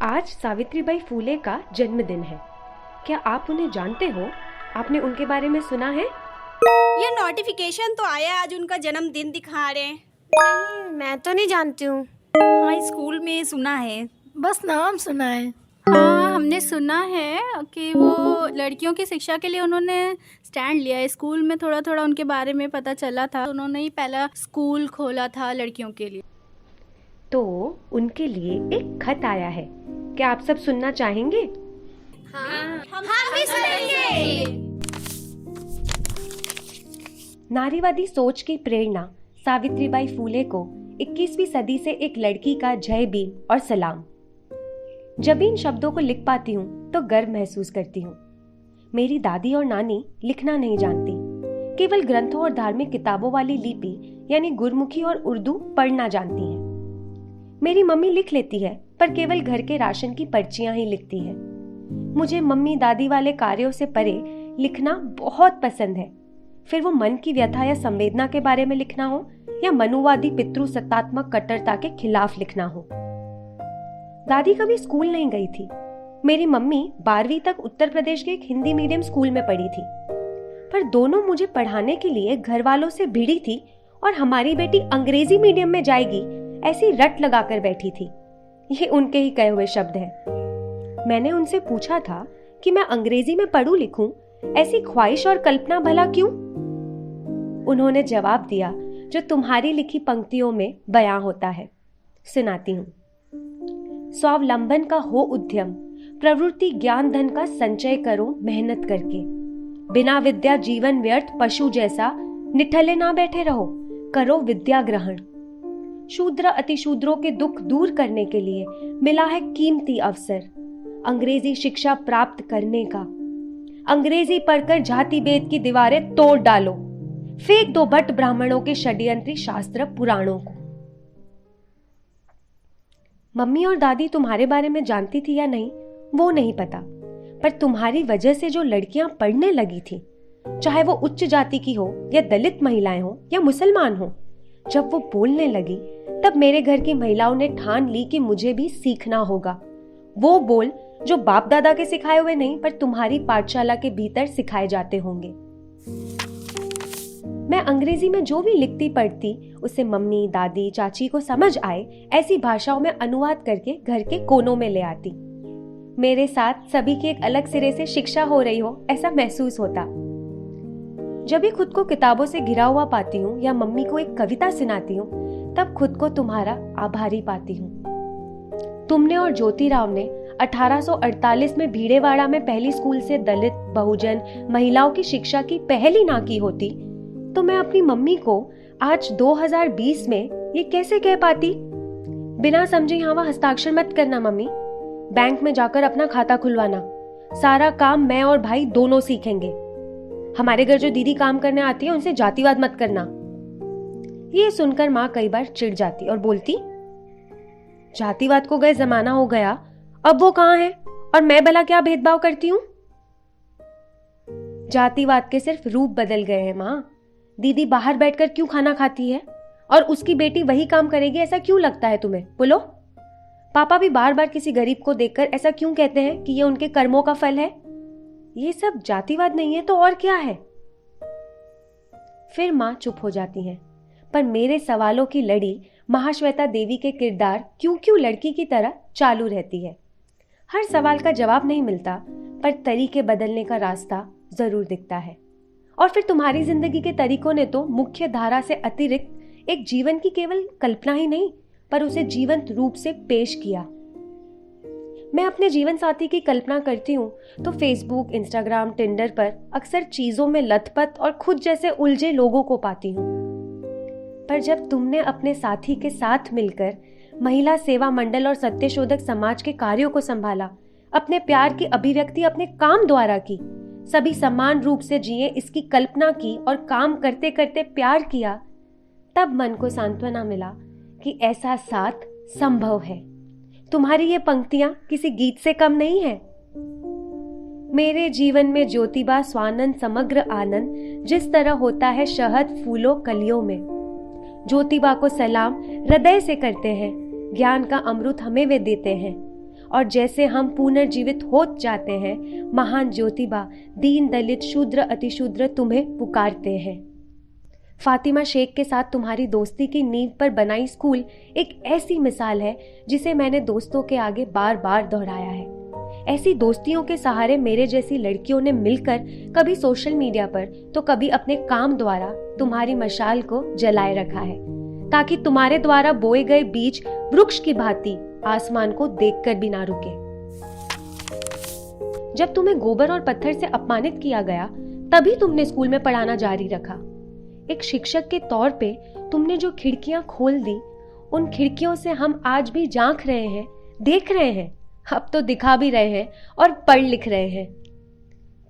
आज सावित्रीबाई फूले का जन्मदिन है। क्या आप उन्हें जानते हो? आपने उनके बारे में सुना है? ये नोटिफिकेशन तो आया, आज उनका जन्मदिन दिखा रहे हैं। नहीं, मैं तो नहीं जानती हूँ। हाँ, स्कूल में सुना है, बस नाम सुना है। हाँ, हमने सुना है कि वो लड़कियों की शिक्षा के लिए उन्होंने स्टैंड लिया है। स्कूल में थोड़ा थोड़ा उनके बारे में पता चला था। उन्होंने ही पहला स्कूल खोला था लड़कियों के लिए। तो उनके लिए एक खत आया है। क्या आप सब सुनना चाहेंगे? हम भी सुनेंगे। नारीवादी सोच की प्रेरणा सावित्रीबाई फूले को 21वीं सदी से एक लड़की का जय भीम और सलाम। जब इन शब्दों को लिख पाती हूँ तो गर्व महसूस करती हूँ। मेरी दादी और नानी लिखना नहीं जानती, केवल ग्रंथों और धार्मिक किताबों वाली लिपि यानी गुरमुखी और उर्दू पढ़ना जानती हैं। मेरी मम्मी लिख लेती है, पर केवल घर के राशन की पर्चियां ही लिखती है। मुझे मम्मी दादी वाले कार्यों से परे लिखना बहुत पसंद है। फिर वो मन की व्यथा या संवेदना के बारे में लिखना हो या मनुवादी पितृसत्तात्मक कट्टरता के खिलाफ लिखना हो। दादी कभी स्कूल नहीं गई थी। मेरी मम्मी 12वीं तक उत्तर प्रदेश के एक हिंदी मीडियम स्कूल में पढ़ी थी, पर दोनों मुझे पढ़ाने के लिए घर वालों से भिड़ी थी और हमारी बेटी अंग्रेजी मीडियम में जाएगी ऐसी रट लगाकर बैठी थी। ये उनके ही कहे हुए शब्द हैं। मैंने उनसे पूछा था कि मैं अंग्रेजी में पढ़ूं लिखूं, ऐसी ख्वाहिश और कल्पना भला क्यों? उन्होंने जवाब दिया जो तुम्हारी लिखी पंक्तियों में बयां होता है। सुनाती हूं। स्वावलंबन का हो उद्यम, प्रवृत्ति ज्ञान धन का संचय करो मेहनत करके। बिना विद्या जीवन व्यर्थ पशु जैसा, निठल्ले ना बैठे रहो, करो विद्या ग्रहण। शूद्र अतिशूद्रों के दुख दूर करने के लिए मिला है कीमती अवसर अंग्रेजी शिक्षा प्राप्त करने का। अंग्रेजी पढ़कर जाति भेद की दीवारें तोड़ डालो, फेंक दो भट्ट ब्राह्मणों के षड्यंत्री शास्त्र पुराणों को। मम्मी और दादी तुम्हारे बारे में जानती थी या नहीं वो नहीं पता, पर तुम्हारी वजह से जो लड़कियां पढ़ने लगी थी, चाहे वो उच्च जाति की हो या दलित महिलाएं हो या मुसलमान हो, जब वो बोलने लगी तब मेरे घर की महिलाओं ने ठान ली कि मुझे भी सीखना होगा। वो बोल जो बाप दादा के सिखाए हुए नहीं, पर तुम्हारी पाठशाला के भीतर सिखाए जाते होंगे। मैं अंग्रेजी में जो भी लिखती पढ़ती उसे मम्मी दादी चाची को समझ आए ऐसी भाषाओं में अनुवाद करके घर के कोनों में ले आती। मेरे साथ सभी की एक अलग सिरे से शिक्षा हो रही हो ऐसा महसूस होता। जब भी खुद को किताबों से घिरा हुआ पाती हूँ या मम्मी को एक कविता सुनाती हूँ, तब खुद को तुम्हारा आभारी पाती हूँ। तुमने और ज्योतिराव ने 1848 में भीड़ेवाड़ा में पहली स्कूल से दलित बहुजन महिलाओं की शिक्षा की पहल ही ना की होती तो मैं अपनी मम्मी को आज 2020 में ये कैसे कह पाती? बिना समझे यहाँ वहाँ हस्ताक्षर मत करना मम्मी, बैंक में जाकर अपना खाता खुलवाना, सारा काम मैं और भाई दोनों सीखेंगे। हमारे घर जो दीदी काम करने आती है उनसे जातिवाद मत करना। ये सुनकर माँ कई बार चिढ़ जाती और बोलती, जातिवाद को गए जमाना हो गया, अब वो कहाँ है और मैं भला क्या भेदभाव करती हूँ? जातिवाद के सिर्फ रूप बदल गए हैं माँ। दीदी बाहर बैठकर क्यों खाना खाती है और उसकी बेटी वही काम करेगी, ऐसा क्यों लगता है तुम्हें? बोलो। पापा भी बार बार किसी गरीब को देखकर ऐसा क्यों कहते हैं कि ये उनके कर्मों का फल है? ये सब जातिवाद नहीं है तो और क्या है? फिर माँ चुप हो जाती हैं, पर मेरे सवालों की लड़ी महाश्वेता देवी के किरदार क्यों लड़की की तरह चालू रहती है। हर सवाल का जवाब नहीं मिलता, पर तरीके बदलने का रास्ता जरूर दिखता है। और फिर तुम्हारी जिंदगी के तरीकों ने तो मुख्य धारा से अतिरिक्त एक जीवन की केवल कल्पना ही नहीं, पर उसे जीवंत रूप से पेश किया। मैं अपने जीवन साथी की कल्पना करती हूँ तो फेसबुक, इंस्टाग्राम, टिंडर पर अक्सर चीजों में लथपथ और खुद जैसे उलझे लोगों को पाती हूँ। पर जब तुमने अपने साथी के साथ मिलकर महिला सेवा मंडल और सत्यशोधक समाज के कार्यों को संभाला, अपने प्यार की अभिव्यक्ति अपने काम द्वारा की, सभी समान रूप से जिए इसकी कल्पना की और काम करते करते प्यार किया, तब मन को सांत्वना मिला कि ऐसा साथ संभव है। तुम्हारी ये पंक्तियां किसी गीत से कम नहीं है। मेरे जीवन में ज्योतिबा स्वानंद समग्र आनंद जिस तरह होता है शहद फूलों कलियों में। ज्योतिबा को सलाम हृदय से करते हैं, ज्ञान का अमृत हमें वे देते हैं और जैसे हम पुनर्जीवित हो जाते हैं, महान ज्योतिबा दीन दलित शूद्र अतिशूद्र तुम्हें पुकारते हैं। फातिमा शेख के साथ तुम्हारी दोस्ती की नींव पर बनाई स्कूल एक ऐसी मिसाल है जिसे मैंने दोस्तों के आगे बार बार दोहराया है। ऐसी दोस्तियों के सहारे मेरे जैसी लड़कियों ने मिलकर कभी सोशल मीडिया पर तो कभी अपने काम द्वारा तुम्हारी मशाल को जलाए रखा है, ताकि तुम्हारे द्वारा बोए गए बीज वृक्ष की भांति आसमान को देखकर भी ना रुके। जब तुम्हें गोबर और पत्थर से अपमानित किया गया, तभी तुमने स्कूल में पढ़ाना जारी रखा। एक शिक्षक के तौर पे तुमने जो खिड़कियां खोल दी, उन खिड़कियों से हम आज भी झांक रहे हैं, देख रहे हैं, अब तो दिखा भी रहे हैं और पढ़ लिख रहे हैं।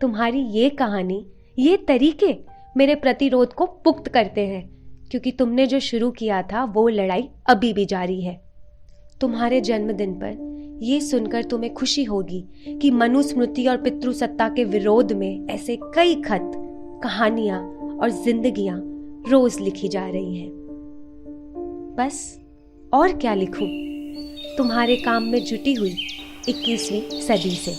तुम्हारी ये कहानी, ये तरीके मेरे प्रतिरोध को पुख्त करते हैं, क्योंकि तुमने जो शुरू किया था वो लड़ाई अभी भी जारी है। तुम्हारे जन्मदिन पर ये सुनकर तुम्हें खुशी होगी कि मनुस्मृति और पितृसत्ता के विरोध में ऐसे कई खत, कहानियां और जिंदगियां रोज लिखी जा रही हैं। बस और क्या लिखूं तुम्हारे काम में जुटी हुई 21वीं सदी से।